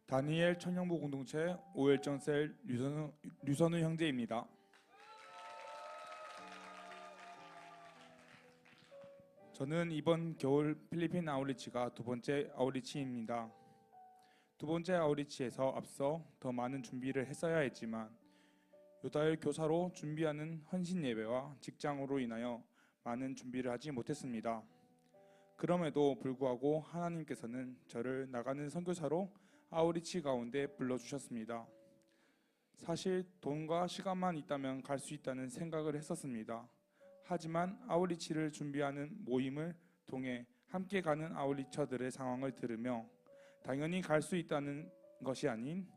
다니엘 청년부 공동체 오열전셀 류선우 형제입니다. 저는 이번 겨울 필리핀 아웃리치가 두 번째 아웃리치입니다. 두 번째 아웃리치에서 앞서 더 많은 준비를 했어야 했지만 요다엘 교사로 준비하는 헌신 예배와 직장으로 인하여 많은 준비를 하지 못했습니다. 그럼에도 불구하고 하나님께서는 저를 나가는 선교사로 아웃리치 가운데 불러주셨습니다. 사실 돈과 시간만 있다면 갈 수 있다는 생각을 했었습니다. 하지만 아웃리치를 준비하는 모임을 통해 함께 가는 아웃리처들의 상황을 들으며 당연히 갈 수 있다는 것이 아닌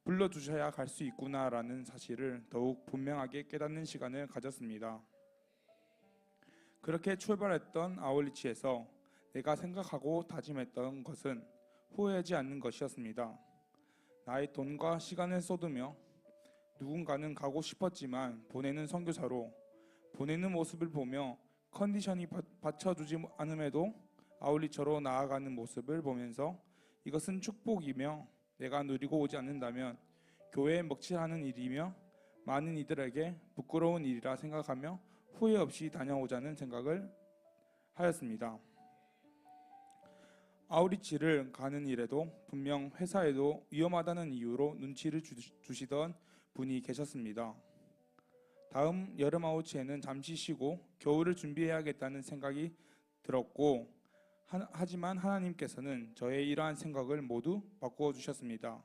불러주셔야 갈 수 있구나라는 사실을 더욱 분명하게 깨닫는 시간을 가졌습니다. 그렇게 출발했던 아웃리치에서 내가 생각하고 다짐했던 것은 후회하지 않는 것이었습니다. 나의 돈과 시간을 쏟으며 누군가는 가고 싶었지만 보내는 선교사로 보내는 모습을 보며 컨디션이 받쳐주지 않음에도 아웃리처로 나아가는 모습을 보면서 이것은 축복이며 내가 누리고 오지 않는다면 교회에 먹칠하는 일이며 많은 이들에게 부끄러운 일이라 생각하며 후회 없이 다녀오자는 생각을 하였습니다. 아웃리치를 가는 일에도 분명 회사에도 위험하다는 이유로 눈치를 주시던 분이 계셨습니다. 다음 여름 아웃치에는 잠시 쉬고 겨울을 준비해야겠다는 생각이 들었고 하지만 하나님께서는 저의 이러한 생각을 모두 바꾸어 주셨습니다.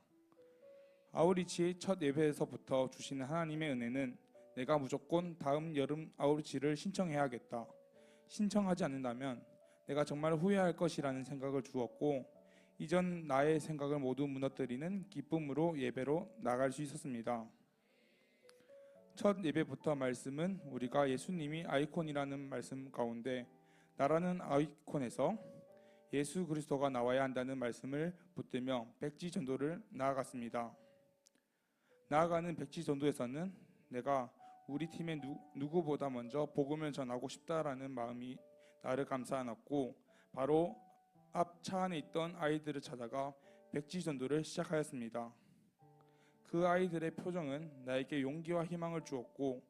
아웃리치 첫 예배에서부터 주시는 하나님의 은혜는 내가 무조건 다음 여름 아웃리치를 신청해야겠다. 신청하지 않는다면 내가 정말 후회할 것이라는 생각을 주었고 이전 나의 생각을 모두 무너뜨리는 기쁨으로 예배로 나갈 수 있었습니다. 첫 예배부터 말씀은 우리가 예수님이 아이콘이라는 말씀 가운데 나라는 아이콘에서 예수 그리스도가 나와야 한다는 말씀을 붙들며 백지 전도를 나아갔습니다. 나아가는 백지 전도에서는 내가 우리 팀의 누구보다 먼저 복음을 전하고 싶다라는 마음이 나를 감싸 안았고 바로 앞 차 안에 있던 아이들을 찾아가 백지 전도를 시작하였습니다. 그 아이들의 표정은 나에게 용기와 희망을 주었고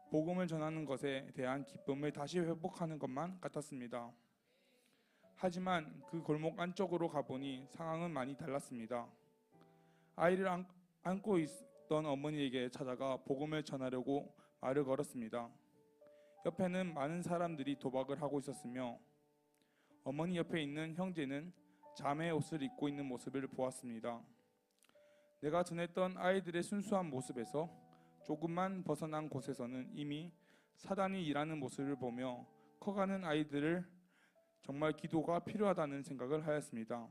복음을 전하는 것에 대한 기쁨을 다시 회복하는 것만 같았습니다. 하지만 그 골목 안쪽으로 가보니 상황은 많이 달랐습니다. 아이를 안고 있던 어머니에게 찾아가 복음을 전하려고 말을 걸었습니다. 옆에는 많은 사람들이 도박을 하고 있었으며 어머니 옆에 있는 형제는 자매의 옷을 입고 있는 모습을 보았습니다. 내가 전했던 아이들의 순수한 모습에서 조금만 벗어난 곳에서는 이미 사단이 일하는 모습을 보며 커가는 아이들을 정말 기도가 필요하다는 생각을 하였습니다.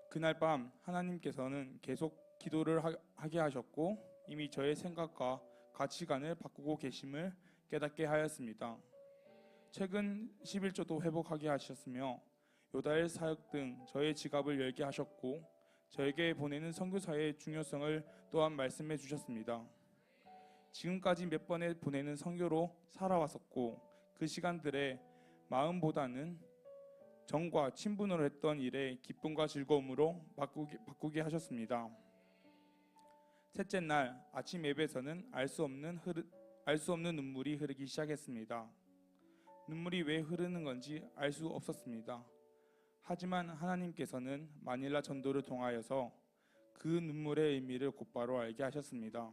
그날 밤 하나님께서는 계속 기도를 하게 하셨고 이미 저의 생각과 가치관을 바꾸고 계심을 깨닫게 하였습니다. 최근 11조도 회복하게 하셨으며 요다엘 사역 등 저의 지갑을 열게 하셨고 저에게 보내는 선교사의 중요성을 또한 말씀해 주셨습니다. 지금까지 몇 번의 보내는 선교로 살아왔었고 그 시간들의 마음보다는 정과 친분으로 했던 일에 기쁨과 즐거움으로 바꾸게 하셨습니다. 셋째 날 아침 예배에서는 알 수 없는 눈물이 흐르기 시작했습니다. 눈물이 왜 흐르는 건지 알 수 없었습니다. 하지만 하나님께서는 마닐라 전도를 통하여서 그 눈물의 의미를 곧바로 알게 하셨습니다.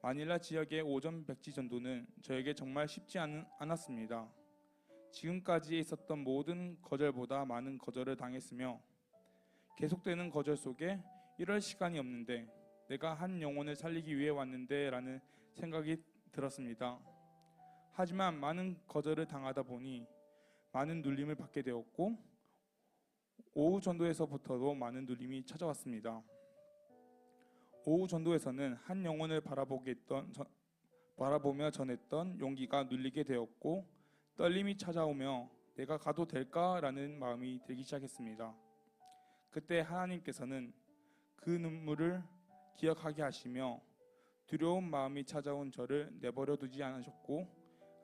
마닐라 지역의 오전 백지 전도는 저에게 정말 쉽지 않았습니다. 지금까지 있었던 모든 거절보다 많은 거절을 당했으며 계속되는 거절 속에 이럴 시간이 없는데 내가 한 영혼을 살리기 위해 왔는데 라는 생각이 들었습니다. 하지만 많은 거절을 당하다 보니 많은 눌림을 받게 되었고 오후 전도에서부터도 많은 눌림이 찾아왔습니다. 오후 전도에서는 한 영혼을 바라보며 전했던 용기가 눌리게 되었고 떨림이 찾아오며 내가 가도 될까라는 마음이 들기 시작했습니다. 그때 하나님께서는 그 눈물을 기억하게 하시며 두려운 마음이 찾아온 저를 내버려 두지 않으셨고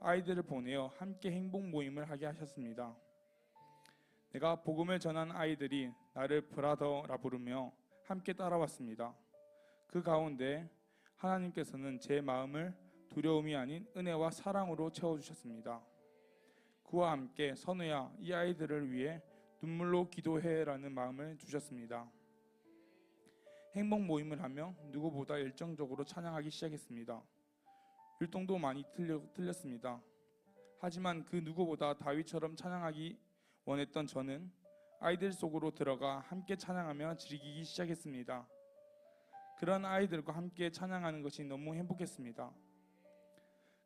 아이들을 보내어 함께 행복 모임을 하게 하셨습니다. 내가 복음을 전한 아이들이 나를 브라더라 부르며 함께 따라왔습니다. 그 가운데 하나님께서는 제 마음을 두려움이 아닌 은혜와 사랑으로 채워주셨습니다. 그와 함께 선우야, 이 아이들을 위해 눈물로 기도해라는 마음을 주셨습니다. 행복 모임을 하며 누구보다 열정적으로 찬양하기 시작했습니다. 율동도 많이 틀렸습니다. 하지만 그 누구보다 다윗처럼 찬양하기 원했던 저는 아이들 속으로 들어가 함께 찬양하며 즐기기 시작했습니다. 그런 아이들과 함께 찬양하는 것이 너무 행복했습니다.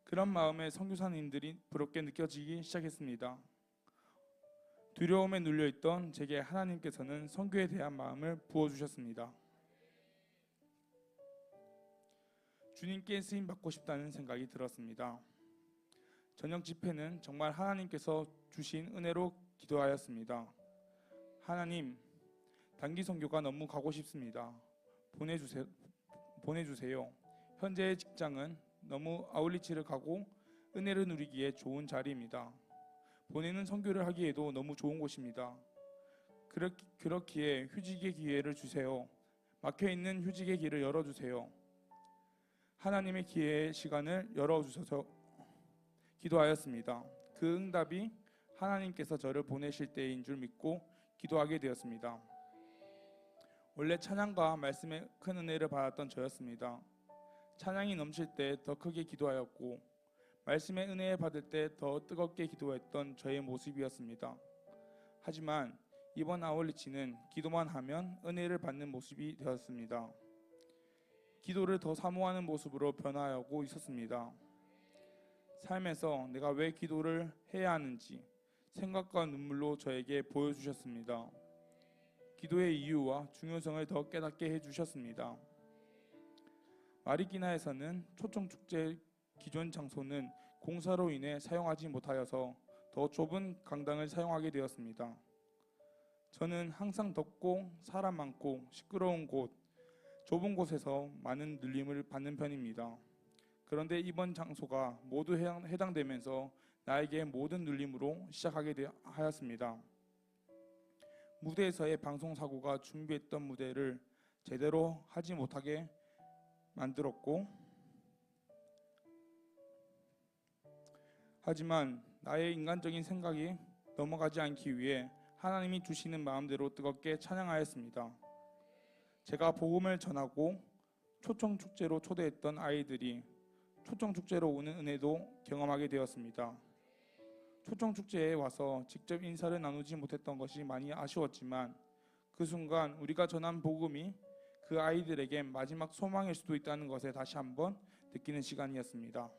그런 마음에 선교사님들이 부럽게 느껴지기 시작했습니다. 두려움에 눌려있던 제게 하나님께서는 선교에 대한 마음을 부어주셨습니다. 주님께 쓰임받고 싶다는 생각이 들었습니다. 저녁 집회는 정말 하나님께서 주신 은혜로 기도하였습니다. 하나님, 단기 선교가 너무 가고 싶습니다. 보내주세요. 현재의 직장은 너무 아울리치를 가고 은혜를 누리기에 좋은 자리입니다. 보내는 선교를 하기에도 너무 좋은 곳입니다. 그렇기에 휴직의 기회를 주세요. 막혀있는 휴직의 길을 열어주세요. 하나님의 기회의 시간을 열어주셔서 기도하였습니다. 그 응답이 하나님께서 저를 보내실 때인 줄 믿고 기도하게 되었습니다. 원래 찬양과 말씀에 큰 은혜를 받았던 저였습니다. 찬양이 넘칠 때 더 크게 기도하였고 말씀의 은혜 받을 때 더 뜨겁게 기도했던 저의 모습이었습니다. 하지만 이번 아울리치는 기도만 하면 은혜를 받는 모습이 되었습니다. 기도를 더 사모하는 모습으로 변화하고 있었습니다. 삶에서 내가 왜 기도를 해야 하는지 생각과 눈물로 저에게 보여주셨습니다. 기도의 이유와 중요성을 더 깨닫게 해주셨습니다. 마리기나에서는 초청축제 기존 장소는 공사로 인해 사용하지 못하여서 더 좁은 강당을 사용하게 되었습니다. 저는 항상 덥고 사람 많고 시끄러운 곳, 좁은 곳에서 많은 눌림을 받는 편입니다. 그런데 이번 장소가 모두 해당되면서 나에게 모든 눌림으로 시작하게 하였습니다. 무대에서의 방송사고가 준비했던 무대를 제대로 하지 못하게 만들었고, 하지만 나의 인간적인 생각이 넘어가지 않기 위해 하나님이 주시는 마음대로 뜨겁게 찬양하였습니다. 제가 복음을 전하고 초청축제로 초대했던 아이들이 초청축제로 오는 은혜도 경험하게 되었습니다. 초청축제에 와서 직접 인사를 나누지 못했던 것이 많이 아쉬웠지만 그 순간 우리가 전한 복음이 그 아이들에게 마지막 소망일 수도 있다는 것에 다시 한번 느끼는 시간이었습니다.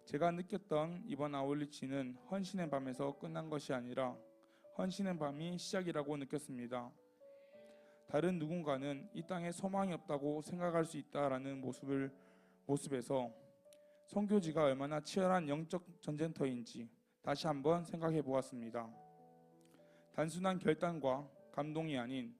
제가 느꼈던 이번 아울리치는 헌신의 밤에서 끝난 것이 아니라 헌신의 밤이 시작이라고 느꼈습니다. 다른 누군가는 이 땅에 소망이 없다고 생각할 수 있다라는 모습에서 선교지가 얼마나 치열한 영적 전쟁터인지 다시 한번 생각해 보았습니다. 단순한 결단과 감동이 아닌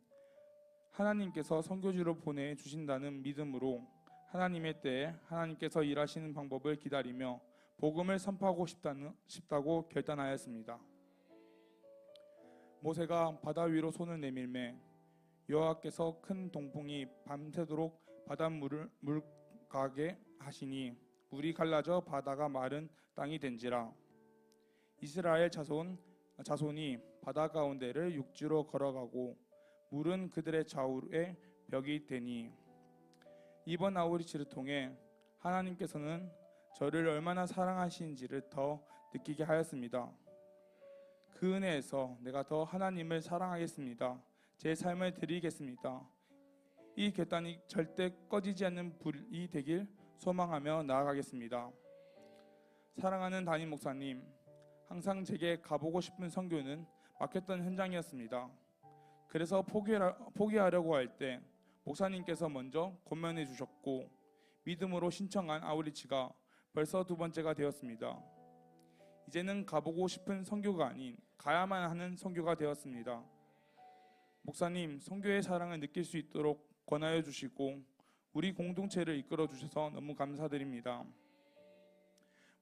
하나님께서 선교지로 보내주신다는 믿음으로 하나님의 때에 하나님께서 일하시는 방법을 기다리며 복음을 선포하고 싶다고 결단하였습니다. 모세가 바다 위로 손을 내밀매 여호와께서 큰 동풍이 밤새도록 바닷물을 물가게 하시니 물이 갈라져 바다가 마른 땅이 된지라. 이스라엘 자손이 바다 가운데를 육지로 걸어가고 물은 그들의 좌우에 벽이 되니. 이번 아우리치를 통해 하나님께서는 저를 얼마나 사랑하시는지를 더 느끼게 하였습니다. 그 은혜에서 내가 더 하나님을 사랑하겠습니다. 제 삶을 드리겠습니다. 이 결단이 절대 꺼지지 않는 불이 되길 소망하며 나아가겠습니다. 사랑하는 담임 목사님, 항상 제게 가보고 싶은 선교는 막혔던 현장이었습니다. 그래서 포기하려고 할 때 목사님께서 먼저 권면해 주셨고 믿음으로 신청한 아우리치가 벌써 2번째가 되었습니다. 이제는 가보고 싶은 선교가 아닌 가야만 하는 선교가 되었습니다. 목사님, 선교의 사랑을 느낄 수 있도록 권하여 주시고 우리 공동체를 이끌어 주셔서 너무 감사드립니다.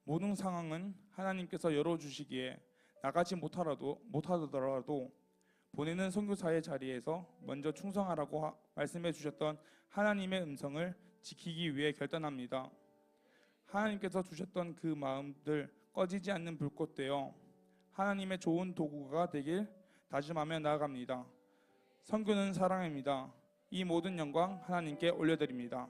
모든 상황은 하나님께서 열어주시기에 나가지 못하더라도 보내는 선교사의 자리에서 먼저 충성하라고 말씀해 주셨던 하나님의 음성을 지키기 위해 결단합니다. 하나님께서 주셨던 그 마음들 꺼지지 않는 불꽃 되어 하나님의 좋은 도구가 되길 다짐하며 나아갑니다. 선교는 사랑입니다. 이 모든 영광 하나님께 올려드립니다.